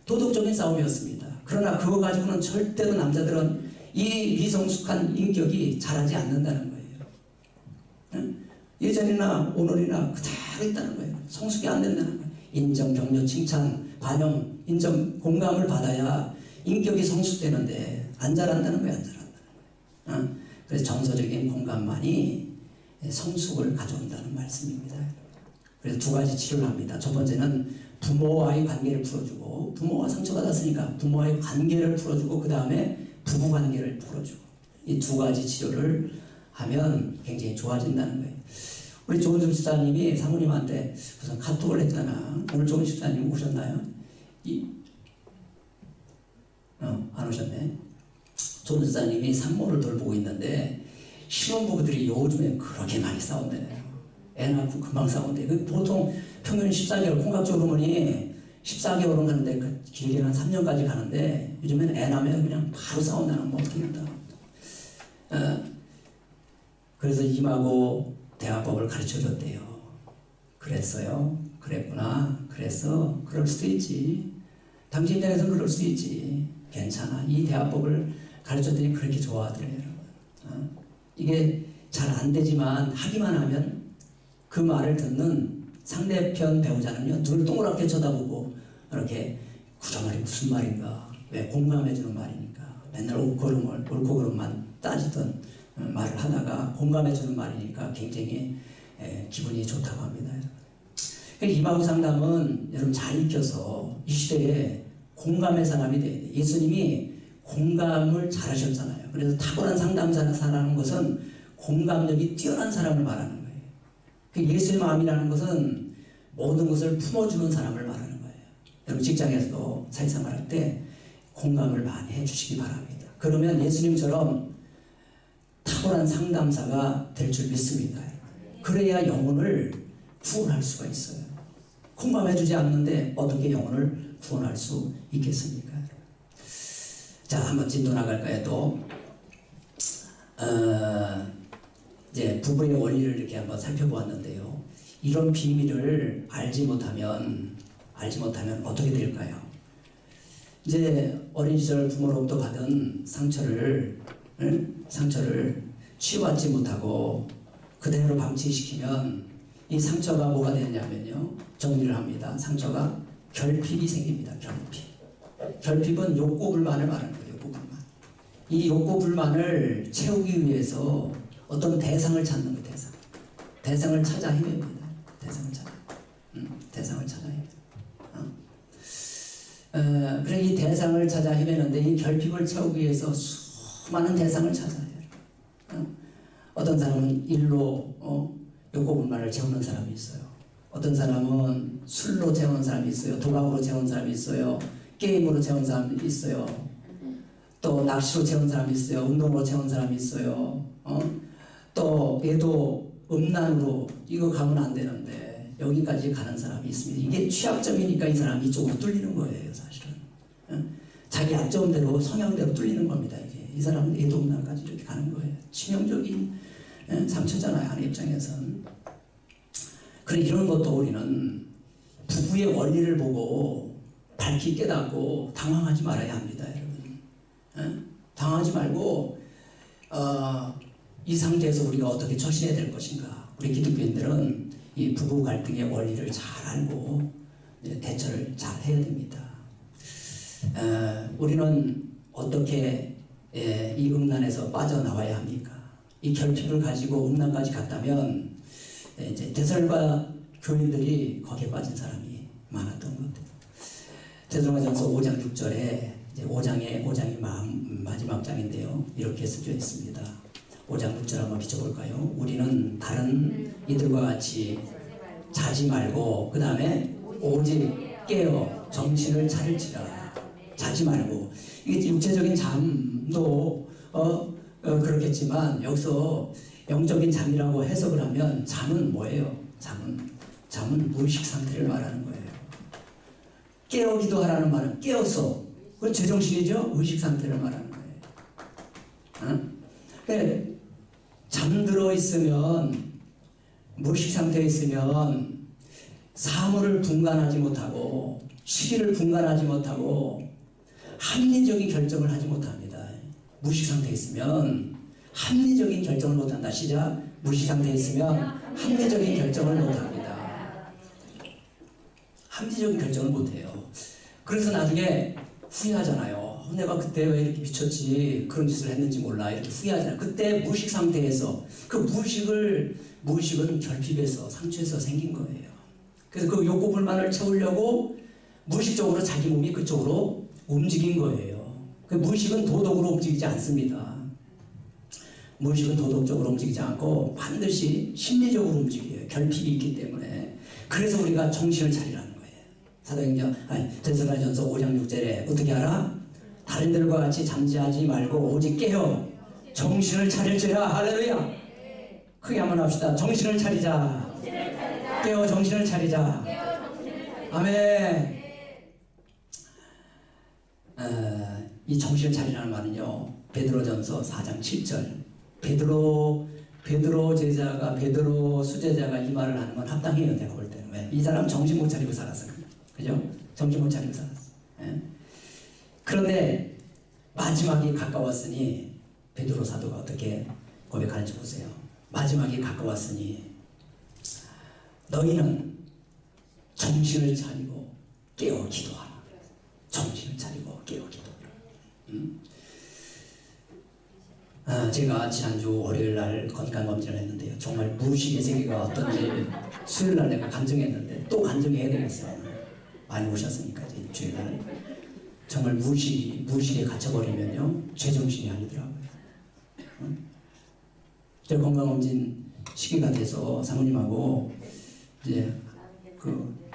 도덕적인 싸움이었습니다. 그러나 그거 가지고는 절대로 남자들은 이 미성숙한 인격이 자라지 않는다는 거예요. 예전이나 오늘이나 그대로 있다는 거예요. 성숙이 안 된다는 거예요. 인정, 격려, 칭찬, 반영, 인정, 공감을 받아야 인격이 성숙되는데 안 자란다는 거예요. 안 자란다는 거예요. 그래서 정서적인 공감만이 성숙을 가져온다는 말씀입니다. 그래서 두 가지 치료를 합니다. 첫 번째는 부모와의 관계를 풀어주고, 부모가 상처받았으니까 부모와의 관계를 풀어주고, 그 다음에 부부 관계를 풀어주고, 이 두 가지 치료를 하면 굉장히 좋아진다는 거예요. 우리 조은정 집사님이 사모님한테 무슨 카톡을 했잖아. 오늘 조은 집사님 오셨나요? 안 오셨네. 조은 집사님이 산모를 돌보고 있는데 신혼부부들이 요즘에 그렇게 많이 싸운대요. 애 낳고 금방 싸운대. 보통 평균 14개월, 콩깍지 호르몬이 14개월은 가는데 그 길게는 한 3년까지 가는데, 요즘에는 애 낳으면 그냥 바로 싸운다는 거 어떻게 한다. 그래서 임하고 대화법을 가르쳐 줬대요. 그랬어요? 그랬구나. 그래서 그럴 수도 있지. 당신 입장에서는 그럴 수도 있지. 괜찮아. 이 대화법을 가르쳤더니 그렇게 좋아하더래요, 여러분. 이게 잘 안 되지만 하기만 하면 그 말을 듣는 상대편 배우자는요, 눈을 동그랗게 쳐다보고 이렇게 그 말이 무슨 말인가, 왜 공감해주는 말이니까, 맨날 옳고 그름만 따지던 말을 하다가 공감해주는 말이니까 굉장히 기분이 좋다고 합니다. 이마구 상담은 여러분 잘 익혀서 이 시대에 공감의 사람이 돼야 돼요. 예수님이 공감을 잘하셨잖아요. 그래서 탁월한 상담사라는 것은 공감력이 뛰어난 사람을 말하는 거예요. 예수의 마음이라는 것은 모든 것을 품어주는 사람을 말하는 거예요. 여러분 직장에서도 사회생활할 때 공감을 많이 해주시기 바랍니다. 그러면 예수님처럼 탁월한 상담사가 될 줄 믿습니다. 그래야 영혼을 구원할 수가 있어요. 공감해주지 않는데 어떻게 영혼을 구원할 수 있겠습니까? 자, 한번 진도 나갈까요? 또 이제 부부의 원리를 이렇게 한번 살펴보았는데요. 이런 비밀을 알지 못하면 어떻게 될까요? 이제 어린 시절 부모로부터 받은 상처를 치유받지 못하고 그대로 방치시키면 이 상처가 뭐가 되냐면요. 정리를 합니다. 상처가 결핍이 생깁니다. 결핍은 욕구 불만을 말하는 거예요. 욕구 불만. 이 욕구 불만을 채우기 위해서 어떤 대상을 찾는 거예요. 대상을 찾아 헤맵니다. 대상을 찾아 헤맵니다. 그래 이 대상을 찾아 헤매는데 이 결핍을 채우기 위해서 수많은 대상을 찾아요. 어떤 사람은 일로 욕구 불만을 채우는 사람이 있어요. 어떤 사람은 술로 채우는 사람이 있어요. 도박으로 채우는 사람이 있어요. 게임으로 채우는 사람이 있어요. 또 낚시로 채우는 사람이 있어요. 운동으로 채우는 사람이 있어요. 또 얘도 음란으로 이거 가면 안 되는데 여기까지 가는 사람이 있습니다. 이게 취약점이니까 이 사람이 이쪽으로 뚫리는 거예요, 사실은. 자기 약점대로 성향대로 뚫리는 겁니다. 이게 이 사람은 애동날까지 이렇게 가는 거예요. 치명적인 상처잖아요. 아내 입장에서는. 그래 이런 것도 우리는 부부의 원리를 보고 밝히 깨닫고 당황하지 말아야 합니다, 여러분. 당황하지 말고 이 상태에서 우리가 어떻게 처신해야 될 것인가. 우리 기독교인들은 이 부부 갈등의 원리를 잘 알고 대처를 잘 해야 됩니다. 우리는 어떻게 이 음란에서 빠져나와야 합니까? 이 결핍을 가지고 음란까지 갔다면 이제 데살로니가 교인들이 거기에 빠진 사람이 많았던 것 같아요. 데살로니가전서 5장 6절에 이제 5장이 마지막 장인데요. 이렇게 쓰여 있습니다. 5장 6절 한번 비춰볼까요? 우리는 다른 이들과 같이 자지 말고 그 다음에 오직 깨어 정신을 차릴지라. 자지 말고 이게 육체적인 잠도 그렇겠지만 여기서 영적인 잠이라고 해석을 하면 잠은 뭐예요? 잠은 무의식 상태를 말하는 거예요. 깨어 기도하라는 말은 깨어서 그건 제정신이죠? 의식 상태를 말하는 거예요. 그러니까 잠들어 있으면 무의식 상태에 있으면 사물을 분간하지 못하고 시기를 분간하지 못하고 합리적인 결정을 하지 못합니다. 무의식 상태에 있으면 합리적인 결정을 못한다. 시작. 무의식 상태에 있으면 합리적인 결정을 못합니다. 합리적인 결정을 못해요. 그래서 나중에 후회하잖아요. 내가 그때 왜 이렇게 미쳤지, 그런 짓을 했는지 몰라, 이렇게 후회하잖아요. 그때 무의식 상태에서 그 무의식은 결핍에서 상처에서 생긴 거예요. 그래서 그 욕구 불만을 채우려고 무의식적으로 자기 몸이 그쪽으로 움직인 거예요. 그 무의식은 도덕으로 움직이지 않습니다. 무의식은 도덕적으로 움직이지 않고 반드시 심리적으로 움직여요. 결핍이 있기 때문에. 그래서 우리가 정신을 차리라는 거예요. 데살로니가전서 5장 6절에 어떻게 알아? 다른들과 같이 잠자지 말고 오직 깨어 정신을 차릴지라. 할렐루야. 크게 한번 합시다. 정신을 차리자. 깨어 정신을 차리자. 아멘. 이 정신을 차리라는 말은요, 베드로전서 4장 7절. 베드로 제자가, 베드로 수제자가 이 말을 하는 건 합당해요. 내가 볼 때는. 왜? 이 사람 정신 못 차리고 살았어요. 그죠? 정신 못 차리고 살았어. 그런데 마지막이 가까웠으니 베드로 사도가 어떻게 고백하는지 보세요. 마지막이 가까웠으니 너희는 정신을 차리고 깨어 기도하라. 정신을 차리고 깨어 기도하라. 제가 지난주 월요일날 건강검진을 했는데요. 정말 무의식의 세계가 어떤지 수요일날 내가 간증했는데 또 간증해야 되겠어요. 많이 오셨으니까 이제 일주일날. 정말 무의식에 갇혀버리면요, 제정신이 아니더라고요. 제 건강검진 시기가 돼서 사모님하고 이제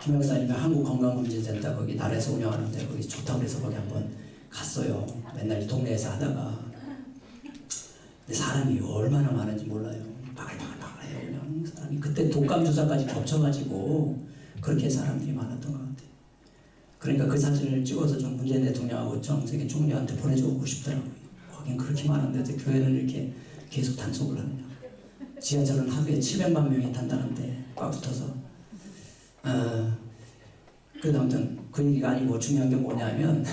김 목사님이 한국건강검진센터 거기 나라에서 운영하는데 거기 좋다고 그래서 거기 한번 갔어요. 맨날 이 동네에서 하다가. 근데 사람이 얼마나 많은지 몰라요. 바글바글바글해요. 그냥 사람이 그때 독감 주사까지 겹쳐가지고 그렇게 사람들이 많았던 것 같아요. 그러니까 그 사진을 찍어서 좀 문재인 대통령하고 정세균 총리한테 보내주고 싶더라고요. 거긴 그렇게 많은데 교회는 이렇게 계속 단속을 하느냐. 지하철은 하루에 700만 명이 탄다는데 꽉 붙어서. 그래도 아무튼 그 얘기가 아니고 중요한 게 뭐냐면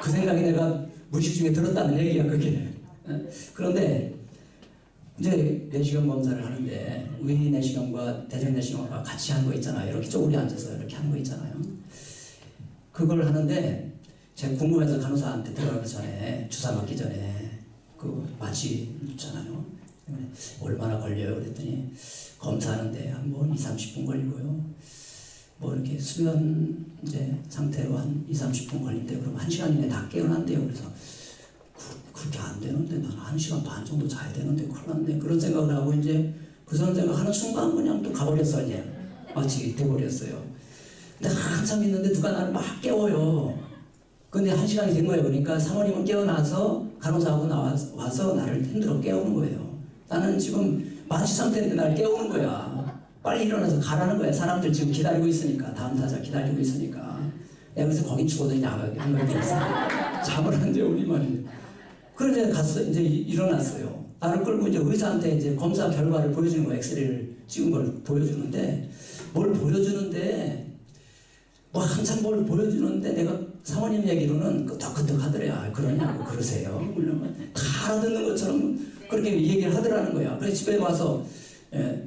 그 생각이 내가 무의식 중에 들었다는 얘기야, 그게. 그런데 이제 내시경 검사를 하는데 위 내시경과 대장 내시경과 같이 하는 거 있잖아요. 이렇게 쪼그려 앉아서 이렇게 하는 거 있잖아요. 그걸 하는데 제가 궁금해서 간호사한테 들어가기 전에, 주사 맞기 전에 그 마취 있잖아요. 얼마나 걸려요? 그랬더니 검사하는데 한 번 20-30분 걸리고요. 뭐 이렇게 수면 이제 상태로 한 20-30분 걸린대요. 그럼 1시간 이내 다 깨어난대요. 그래서 그렇게 안 되는데 나는 1시간 반 정도 자야 되는데 큰일 났네. 그런 생각을 하고 이제 그 생각을 하는 순간 그냥 또 가버렸어요. 이제 마치 돼버렸어요. 근데 한참 있는데 누가 나를 막 깨워요. 근데 1시간이 된 거예요. 그러니까 사모님은 깨어나서 간호사하고 와서 나를 힘들어 깨우는 거예요. 나는 지금 마취 상태인데 나를 깨우는 거야. 빨리 일어나서 가라는 거야. 사람들 지금 기다리고 있으니까. 다음 타자 기다리고 있으니까. 내가 그래서 거기 죽어도 이제 안 가게 했어. 잠을 안 재, 우리 말이. 그런데 갔어. 이제 일어났어요. 나를 끌고 이제 의사한테 이제 검사 결과를 보여주는 거예요. 엑스레이를 찍은 걸 보여주는데, 뭘 보여주는데, 뭐 한참 뭘 보여주는데, 내가 사모님 얘기로는 끄덕끄덕 하더래요. 아, 그러냐고 그러세요. 물론 다 알아듣는 것처럼 그렇게 얘기를 하더라는 거야. 그래서 집에 와서,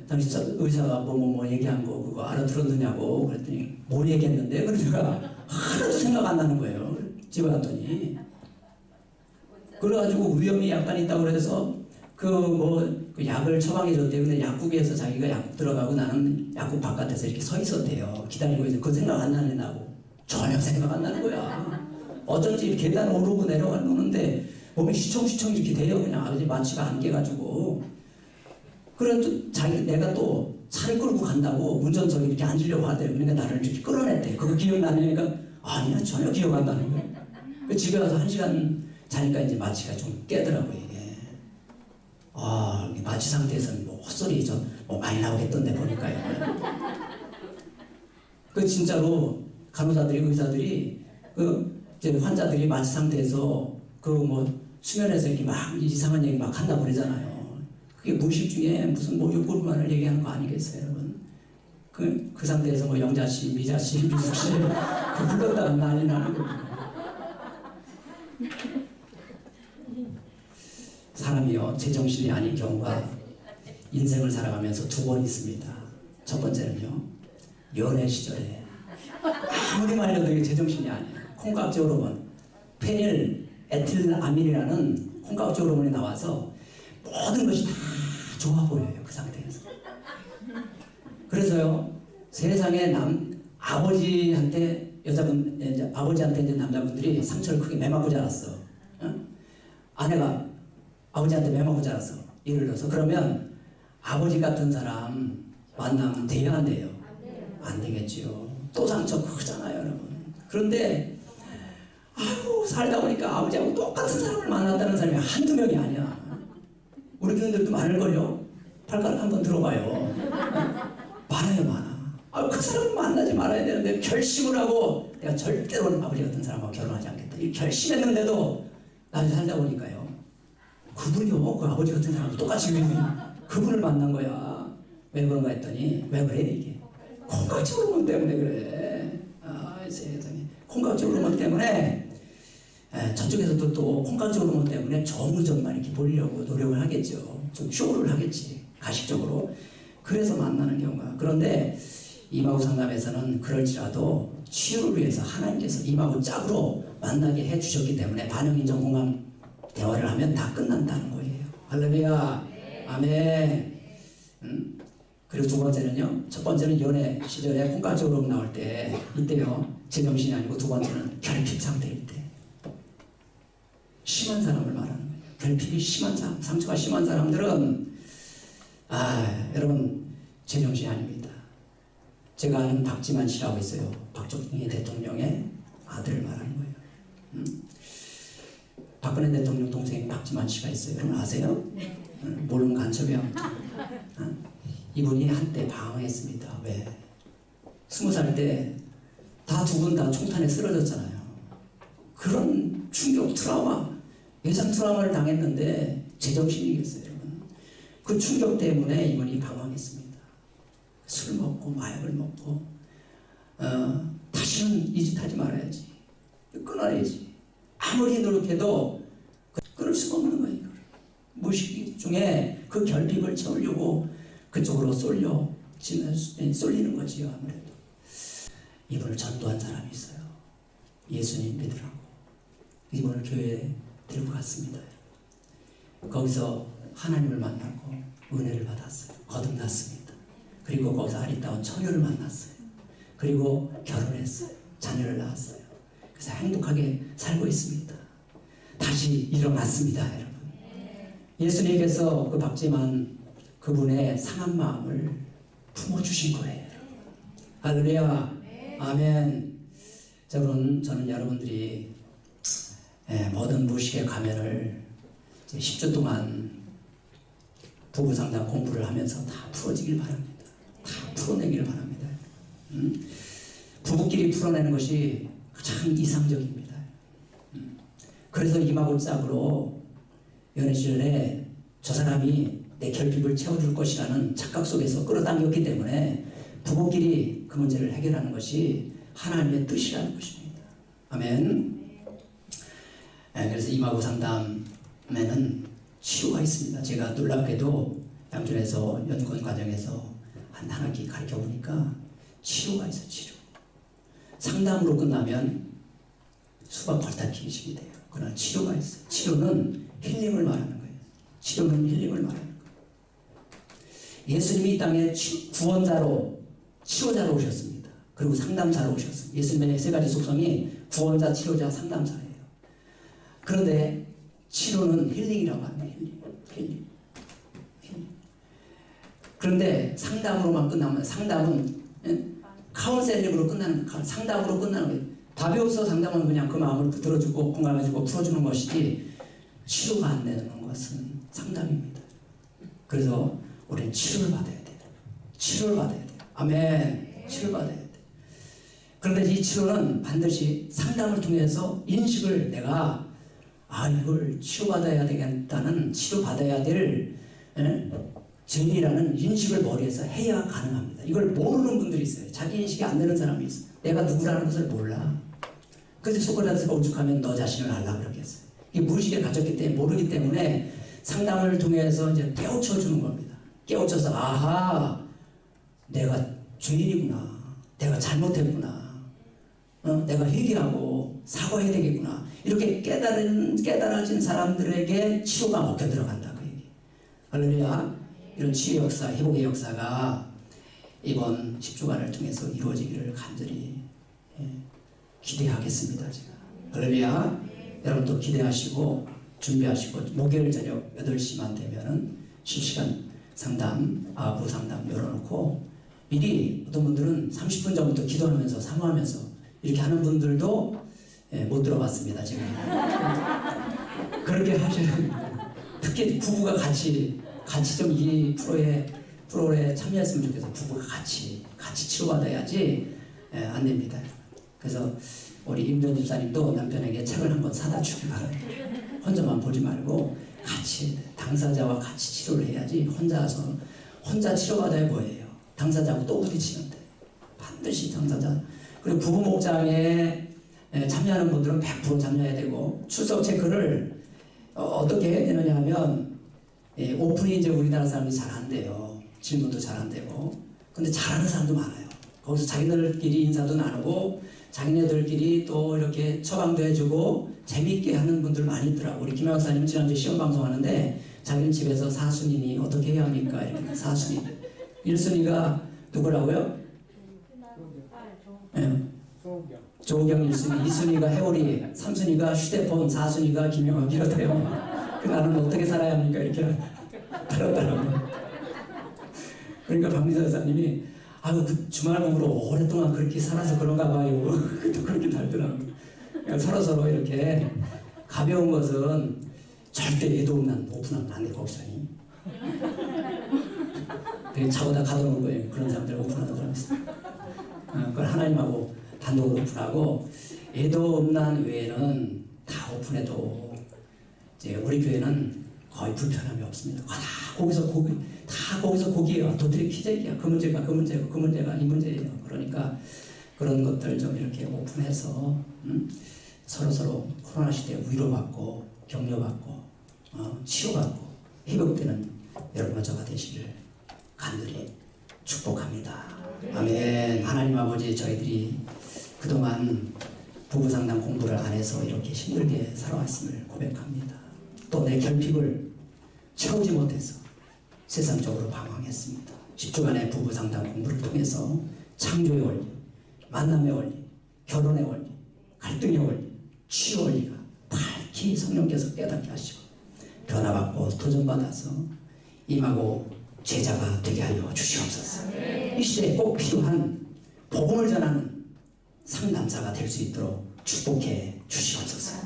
당신 의사가 뭐 얘기한 거 그거 알아들었느냐고 그랬더니, 뭘 얘기했는데? 그래서 내가 하나도 생각 안 나는 거예요. 집에 갔더니. 그래가지고 위험이 약간 있다고 그래서 그 약을 처방해 줬대요. 근데 약국에서 자기가 약국 들어가고 나는 약국 바깥에서 이렇게 서 있었대요. 기다리고 있는데 그 생각 안 나는다고. 전혀 생각 안 나는 거야. 어쩐지 계단 오르고 내려가는데 몸이 휘청휘청 이렇게 돼요. 그냥 아버지 마취가 안 깨가지고. 그래도 내가 또 차를 끌고 간다고 운전석에 이렇게 앉으려고 하대요. 그러니까 나를 이렇게 끌어냈대. 그거 기억나냐니까 아니야, 전혀 기억 안 나는 거야. 그 집에 가서 1시간 자니까 이제 마취가 좀 깨더라고요, 이게. 이게 마취 상태에서는 뭐 헛소리 뭐 많이 나오겠던데 보니까요. 그 진짜로 간호사들이, 의사들이, 이제 환자들이 마취 상태에서 수면에서 이렇게 막 이상한 얘기 막 한다고 그러잖아요. 그게 무의식 중에 무슨 욕구만을 얘기하는 거 아니겠어요, 여러분? 그 상태에서 영자씨, 미자씨, 미숙씨, 불렀다가 난리 나는 거예요. 사람이요, 제정신이 아닌 경우가 인생을 살아가면서 2번 있습니다. 첫 번째는요, 연애 시절에 아무리 말려도 이게 제정신이 아니에요. 콩깍지 호르몬, 페닐 에틸아민이라는 콩깍지 호르몬이 나와서 모든 것이 다 좋아 보여요, 그 상태에서. 그래서요, 세상에 아버지한테 이제 남자분들이 상처를 크게 매맞고 자랐어. 아내가 아버지한테 매맞고 자랐어. 예를 들어서. 그러면 아버지 같은 사람 만나면 돼야 안 돼요? 안 되겠지요. 또 상처 크잖아요, 여러분. 그런데 살다 보니까 아버지하고 똑같은 사람을 만났다는 사람이 한두 명이 아니야. 우리 교인들도 많을걸요? 발가락 한번 들어봐요. 많아요, 많아. 그 사람을 만나지 말아야 되는데 결심을 하고 내가 절대로 아버지 같은 사람하고 결혼하지 않겠다. 이 결심했는데도 나중에 살다 보니까요. 그분이요, 그 아버지 같은 사람하고 똑같이 그분을 만난 거야. 왜 그런가 했더니, 왜 그래, 이게? 콩깍지 호르몬 때문에 그래. 세상에. 콩깍지 호르몬 때문에, 저쪽에서도 또 콩깍지 호르몬 때문에 정의점만 이렇게 보려고 노력을 하겠죠. 좀 쇼를 하겠지. 가식적으로. 그래서 만나는 경우가. 그런데 이마구 상담에서는 그럴지라도 치유를 위해서 하나님께서 이마구 짝으로 만나게 해주셨기 때문에 반영, 인정, 공감 대화를 하면 다 끝난다는 거예요. 할렐루야. 아멘. 그리고 2번째는요. 첫 번째는 연애 시절에 콩깍지 호르몬 나올 때 이때요. 제정신이 아니고 2번째는 결핍 상태일 때. 심한 사람을 말하는 거예요. 결핍이 심한 사람, 상처가 심한 사람들은 여러분 제정신이 아닙니다. 제가 아는 박지만 씨라고 있어요. 박정희 대통령의 아들을 말하는 거예요. 박근혜 대통령 동생 박지만 씨가 있어요. 여러분 아세요? 모르는 간첩이야. 이분이 한때 방황했습니다. 왜? 20살 때 다 두 분 다 총탄에 쓰러졌잖아요. 그런 충격, 트라우마, 예상 트라우마를 당했는데 제정신이겠어요, 여러분. 그 충격 때문에 이분이 방황했습니다. 술 먹고 마약을 먹고 다시는 이 짓 하지 말아야지. 끊어야지. 아무리 노력해도 끊을 수가 없는 거예요. 무의식 중에 그 결핍을 채우려고 그쪽으로 쏠리는 거지요. 아무래도 이분을 전도한 사람이 있어요. 예수님 믿으라고 이분을 교회에 들고 갔습니다. 거기서 하나님을 만나고 은혜를 받았어요. 거듭났습니다. 그리고 거기서 아리따운 처녀를 만났어요. 그리고 결혼했어요. 자녀를 낳았어요. 그래서 행복하게 살고 있습니다. 다시 일어났습니다, 여러분. 예수님께서 그 박지만 그분의 상한 마음을 품어주신 거예요. 할렐루야. 아멘. 저는 여러분들이 모든 무식의 가면을 10주 동안 부부상담 공부를 하면서 다 풀어지길 바랍니다. 다 풀어내기를 바랍니다. 부부끼리 풀어내는 것이 참 이상적입니다. 그래서 이마골 짝으로 연애 시절에 저 사람이 내 결핍을 채워줄 것이라는 착각 속에서 끌어당겼기 때문에 부부끼리 그 문제를 해결하는 것이 하나님의 뜻이라는 것입니다. 아멘. 그래서 임하고 상담에는 치료가 있습니다. 제가 놀랍게도 양준에서 연구원 과정에서 한 학기 가르쳐 보니까 치료가 있어요. 치료. 상담으로 끝나면 수박 벌타기식이 돼요. 그러나 치료가 있어요. 치료는 힐링을 말하는 거예요. 치료는 힐링을 말하는 거예요. 예수님이 이 땅에 구원자로 치료자로 오셨습니다. 그리고 상담자로 오셨습니다. 예수님의 세 가지 속성이 구원자, 치료자, 상담자예요. 그런데 치료는 힐링이라고 합니다. 힐링. 그런데 상담으로만 끝나면 상담은 카운셀링으로 끝나는 상담으로 끝나는 거예요. 답이 없어 상담은 그냥 그 마음을 들어주고 공감해주고 풀어주는 것이지 치료가 안 되는 것은 상담입니다. 그래서 우리는 치료를 받아야 돼요. 치료를 받아야 돼요. 아멘. 치료를 받아야 돼요. 그런데 이 치료는 반드시 상담을 통해서 인식을 내가 이걸 치료받아야 되겠다는 치료받아야 될 진리라는 인식을 머리에서 해야 가능합니다. 이걸 모르는 분들이 있어요. 자기 인식이 안 되는 사람이 있어요. 내가 누구라는 것을 몰라. 그래서 소크라테스가 오죽하면 너 자신을 알라 그러겠어요. 이게 무의식에 가졌기 때문에 모르기 때문에 상담을 통해서 이제 깨우쳐 주는 겁니다. 깨우쳐서 아하 내가 죄인이구나. 내가 잘못했구나. 내가 회개하고 사과해야 되겠구나. 이렇게 깨달아진 사람들에게 치유가 먹혀 들어간다. 그 얘기. 할렐루야. 이런 치유 역사, 회복의 역사가 이번 10주간을 통해서 이루어지기를 간절히 기대하겠습니다. 제가. 할렐루야. 여러분도 기대하시고 준비하시고 목요일 저녁 8시만 되면은 실시간 상담, 아부 상담 열어놓고 미리 어떤 분들은 30분 전부터 기도하면서 사모하면서 이렇게 하는 분들도 못 들어봤습니다. 제가. 그렇게 하시는 특히 부부가 같이 좀 이 프로에 참여했으면 좋겠어요. 부부가 같이 치료받아야지 안 됩니다. 그래서 우리 임전 집사님도 남편에게 책을 한권 사다 주길 바랍니다. 혼자만 보지 말고 같이 당사자와 같이 치료를 해야지 혼자 치료받아야 뭐예요? 당사자하고 또 부딪히는데 반드시 당사자. 그리고 부부 목장에 참여하는 분들은 100% 참여해야 되고 출석 체크를 어떻게 해야 되느냐 하면 오픈이 이제 우리나라 사람들이 잘 안 돼요. 질문도 잘 안 되고. 근데 잘하는 사람도 많아요. 거기서 자기들끼리 인사도 나누고 자기네들끼리 또 이렇게 처방도 해주고 재미있게 하는 분들 많이 있더라고요. 우리 김 박사님은 지난주에 시험 방송하는데 자기는 집에서 사순이니 어떻게 해야 합니까? 이렇게 사순이. 1순위가 누구라고요? 조우경 1순위, 2순위가 해오리, 3순위가 휴대폰, 4순위가 김영학 이렇대요. 나는 어떻게 살아야 합니까? 이렇게 들었더라고요. 그러니까 박미선 여사님이 그 주말봉으로 오랫동안 그렇게 살아서 그런가 봐요. 또 그렇게 달더라고요. 그러니까 서로 이렇게 가벼운 것은 절대 애도 없는 오픈하면 안 돼, 거기서니. 되게 차보다 가둬놓은 거예요. 그런 사람들 오픈하는 사람이 있어요. 그걸 하나님하고 단독으로 오픈하고 애도 없는 외에는 다 오픈해도 이제 우리 교회는 거의 불편함이 없습니다. 다 거기서 고기예요. 도토리 키재기야. 그 문제가 이 문제예요. 그러니까 그런 것들 좀 이렇게 오픈해서 서로 코로나 시대에 위로받고 격려받고 치유받고 회복되는 여러분과 저가 되시길 간절히 축복합니다. 아멘. 하나님 아버지, 저희들이 그동안 부부상담 공부를 안 해서 이렇게 힘들게 살아왔음을 고백합니다. 또 내 결핍을 채우지 못해서 세상적으로 방황했습니다. 10주간의 부부상담 공부를 통해서 창조의 원리, 만남의 원리, 결혼의 원리, 갈등의 원리, 치유 원리가 밝히 성령께서 깨닫게 하시고 변화받고 도전받아서 임하고 제자가 되게 하여 주시옵소서. 이 시대에 꼭 필요한 복음을 전하는 상담사가 될 수 있도록 축복해 주시옵소서.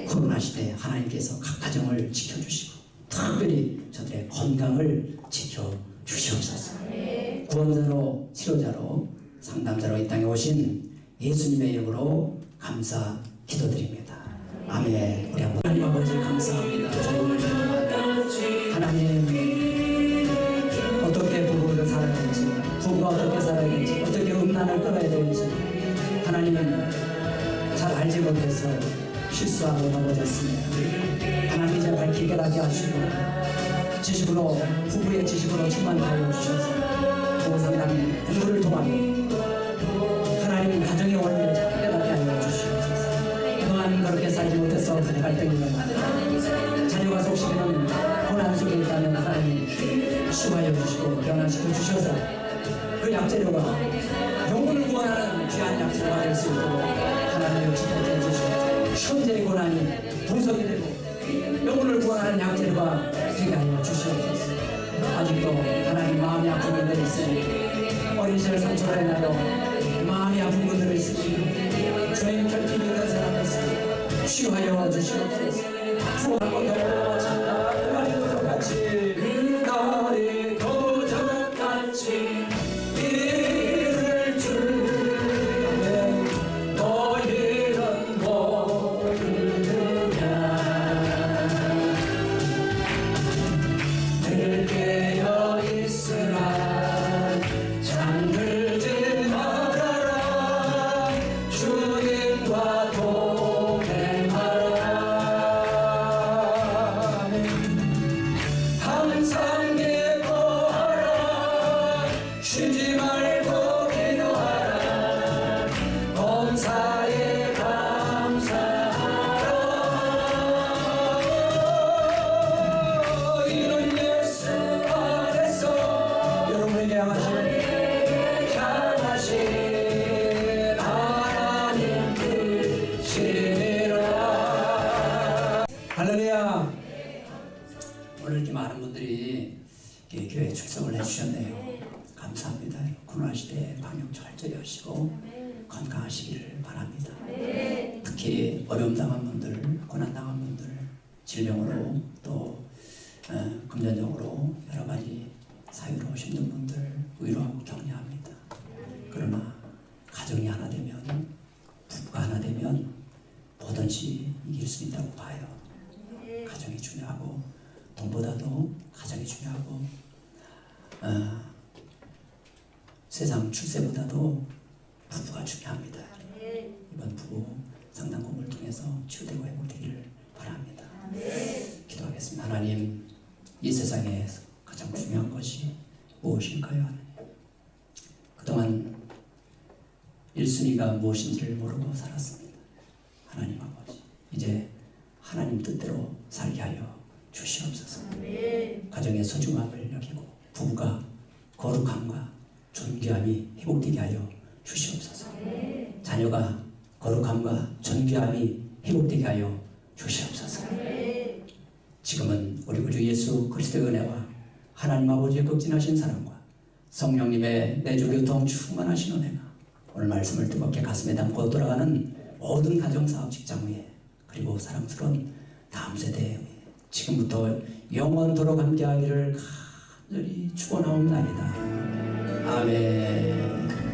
코로나 시대에 하나님께서 각 가정을 지켜주시고 특별히 저들의 건강을 지켜주시옵소서. 구원자로 치료자로 상담자로 이 땅에 오신 예수님의 이름으로 감사 기도드립니다. 아멘. 우리 한번 하나님 아버지 감사합니다. 저희를 하나님 어떻게 부부를 살아야 될지, 부부가 어떻게 살아야 될지, 어떻게 음란을 끊어야 될지 하나님은 잘 알지 못해서 실수하고 넘어졌습니다. 하나님 이제 밝히게 하게 하시고 지식으로, 부부의 지식으로 충만하여 주셔서 부부상담 공부를 통하여 하나님 가정의 원리를 잘 깨닫게 하여 주시옵소서. 그동안 그렇게 살지 못해서 갈등이나 자녀가 속시기는 고난 속에 있다면 하나님 수하여 주시고 변화시켜 주셔서 그 약재료가 영혼을 구원하는 귀한 약재료가 될 수 있도록 하나님의 축복해 주시옵소서. 현재의 고난이 보석이 되고 영혼을 구원하는 약재료가 되게 하여 주시옵소서. 아직도 하나님 마음이 아픈 분들이 있으니 어린 시절 상처를 해나도 마음이 아픈 분들이 있으니 죄인 결핍이 있는 사람이 있으니 치유하여 주시옵소서. 구원하고 더 찬양하리 도적같이 그날이 도적같이 이를 주네 너희는 모르느냐 늘 깨어 있으라 잠들지 말아라 주님과 동행하라 항상 기뻐하라 쉬지 말고 기도하라 범사에 감사하라 이는 예수 안에서 여러분에게 향하신 하나님 뜻이라. 할렐루야. 오늘 이렇게 많은 분들이 교회에 출석을 해주셨네요. 감사합니다. 코로나 시대에 방역 철저히 하시고 건강하시기를 바랍니다. 특히 어려움 당한 분들, 고난 당한 분들, 질병으로 또 금전적으로 여러 가지 사유로 힘든 분들 위로하고 격려합니다. 그러나 가정이 하나 되면, 부부가 하나 되면 뭐든지 이길 수 있다고 봐요. 가정이 중요하고 돈보다도 가정이 중요하고 세상 출세보다도 부부가 중요합니다. 이번 부부 상담 공부를 통해서 치유되고 회복되기를 바랍니다. 기도하겠습니다. 하나님, 이 세상에 가장 중요한 것이 무엇인가요? 하나님, 그동안 1순위가 무엇인지를 모르고 살았습니다. 하나님 아버지, 이제 하나님 뜻대로 살게 하여 주시옵소서. 가정의 소중함을 여기고 부부가 거룩함과 존귀함이 회복되게 하여 주시옵소서. 자녀가 거룩함과 존귀함이 회복되게 하여 주시옵소서. 지금은 우리 구주 예수 그리스도의 은혜와 하나님 아버지의 극진하신 사랑과 성령님의 내주교통 충만하신 은혜가 오늘 말씀을 뜨겁게 가슴에 담고 돌아가는 모든 가정사업 직장 위에 그리고 사랑스러운 다음 세대에 지금부터 영원토록 함께하기를 간절히 축원하옵나이다. 아멘.